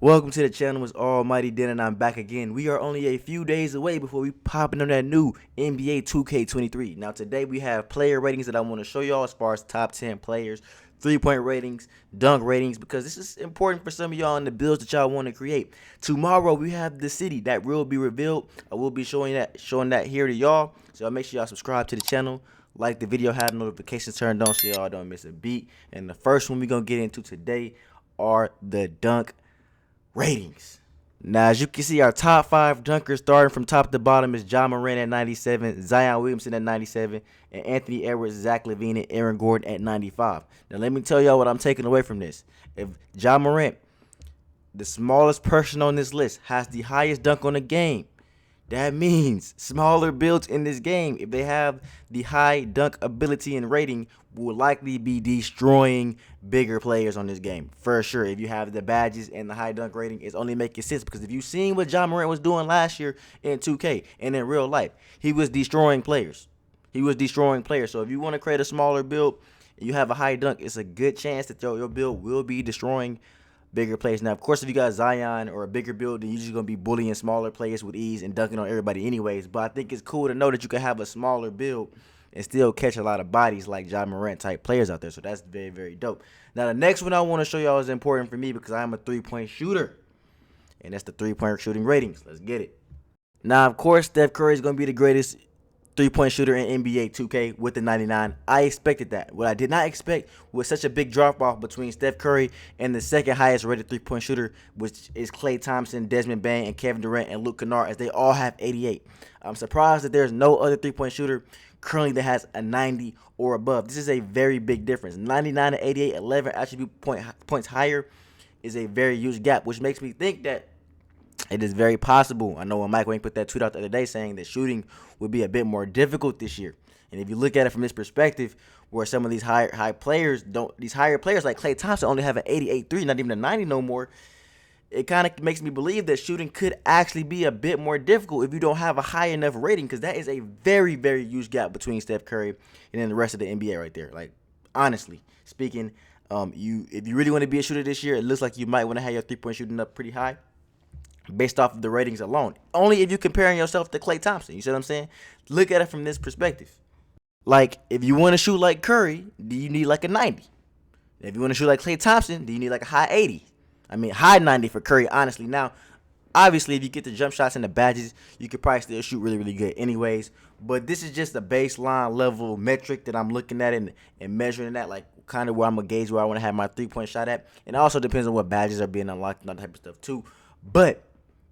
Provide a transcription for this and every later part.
Welcome to the channel. It's Almighty Den, and I'm back again. We are only a few days away before we popping on that new NBA 2K23. Now today we have player ratings that I want to show y'all as far as top 10 players, 3-point ratings, dunk ratings, because this is important for some of y'all in the builds that y'all want to create. Tomorrow we have the city that will be revealed. I will be showing that here to y'all. So make sure y'all subscribe to the channel, like the video, have notifications turned on so y'all don't miss a beat. And the first one we're gonna get into today are the dunk ratings. Now, as you can see, our top 5 dunkers starting from top to bottom is Ja Morant at 97, Zion Williamson at 97, and Anthony Edwards, Zach LaVine, and Aaron Gordon at 95. Now, let me tell y'all what I'm taking away from this. If Ja Morant, the smallest person on this list, has the highest dunk on the game, that means smaller builds in this game, if they have the high dunk ability and rating, will likely be destroying bigger players on this game. For sure, if you have the badges and the high dunk rating, it's only making sense because if you've seen what Ja Morant was doing last year in 2K and in real life, he was destroying players. So if you want to create a smaller build and you have a high dunk, it's a good chance that your build will be destroying bigger players. Now, of course, if you got Zion or a bigger build, then you're just going to be bullying smaller players with ease and dunking on everybody anyways. But I think it's cool to know that you can have a smaller build and still catch a lot of bodies like Ja Morant type players out there. So that's very, very dope. Now, the next one I want to show y'all is important for me because I'm a three-point shooter. And that's the three-point shooting ratings. Let's get it. Now, of course, Steph Curry is going to be the greatest three-point shooter in NBA 2K with the 99. I expected that. What I did not expect was such a big drop-off between Steph Curry and the second highest rated three-point shooter, which is Klay Thompson, Desmond Bane, and Kevin Durant, and Luke Kennard, as they all have 88. I'm surprised that there's no other three-point shooter currently that has a 90 or above. This is a very big difference. 99 to 88, 11 attribute points higher is a very huge gap, which makes me think that it is very possible. I know when Mike Wang put that tweet out the other day saying that shooting would be a bit more difficult this year. And if you look at it from this perspective, where some of these higher players like Klay Thompson only have an 88-3, not even a 90 no more, it kind of makes me believe that shooting could actually be a bit more difficult if you don't have a high enough rating, because that is a very, very huge gap between Steph Curry and then the rest of the NBA right there. Like, honestly speaking, if you really want to be a shooter this year, it looks like you might want to have your three-point shooting up pretty high based off of the ratings alone. Only if you're comparing yourself to Klay Thompson. You see what I'm saying? Look at it from this perspective. Like, if you want to shoot like Curry, do you need like a 90? If you want to shoot like Klay Thompson, do you need like a high 80? I mean, high 90 for Curry, honestly. Now, obviously, if you get the jump shots and the badges, you could probably still shoot really, really good anyways. But this is just a baseline level metric that I'm looking at and measuring that, like kind of where I'm going to gauge where I want to have my three-point shot at. And it also depends on what badges are being unlocked and that type of stuff too. But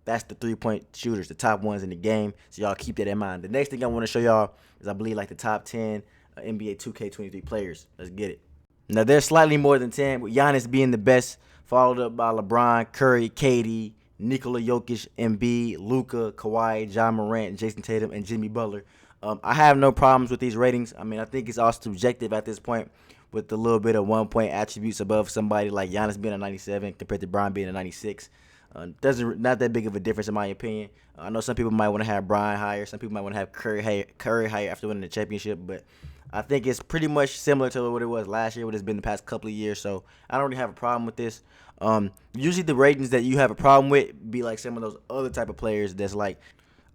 that's the three-point shooters, the top ones in the game. So y'all keep that in mind. The next thing I want to show y'all is, I believe, like the top 10 NBA 2K23 players. Let's get it. Now, there's slightly more than 10, with Giannis being the best, followed up by LeBron, Curry, KD, Nikola Jokic, Embiid, Luka, Kawhi, Ja Morant, Jason Tatum, and Jimmy Butler. I have no problems with these ratings. I mean, I think it's all subjective at this point, with a little bit of 1-point attributes above somebody like Giannis being a 97 compared to Bron being a 96. Not that big of a difference in my opinion. I know some people might want to have Bron higher. Some people might want to have Curry higher after winning the championship. But I think it's pretty much similar to what it was last year, what it's been the past couple of years. So I don't really have a problem with this. Usually the ratings that you have a problem with be like some of those other type of players that's like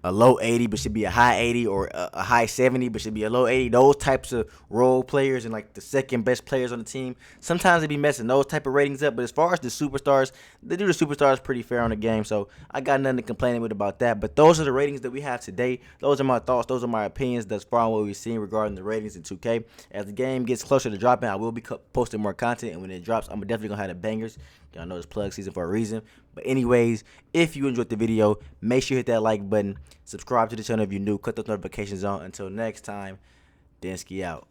a low 80 but should be a high 80, or a high 70 but should be a low 80. Those types of role players and like the second best players on the team, sometimes they be messing those type of ratings up. But as far as the superstars, they do the superstars pretty fair on the game, so I got nothing to complain with about that. But those are the ratings that we have today. Those are my thoughts, those are my opinions thus far on what we've seen regarding the ratings in 2K. As the game gets closer to dropping, I will be posting more content, and when it drops, I'm definitely gonna have the bangers. Y'all know it's plug season for a reason. But anyways, if you enjoyed the video, make sure you hit that like button, subscribe to the channel if you're new, cut those notifications on. Until next time, Densky out.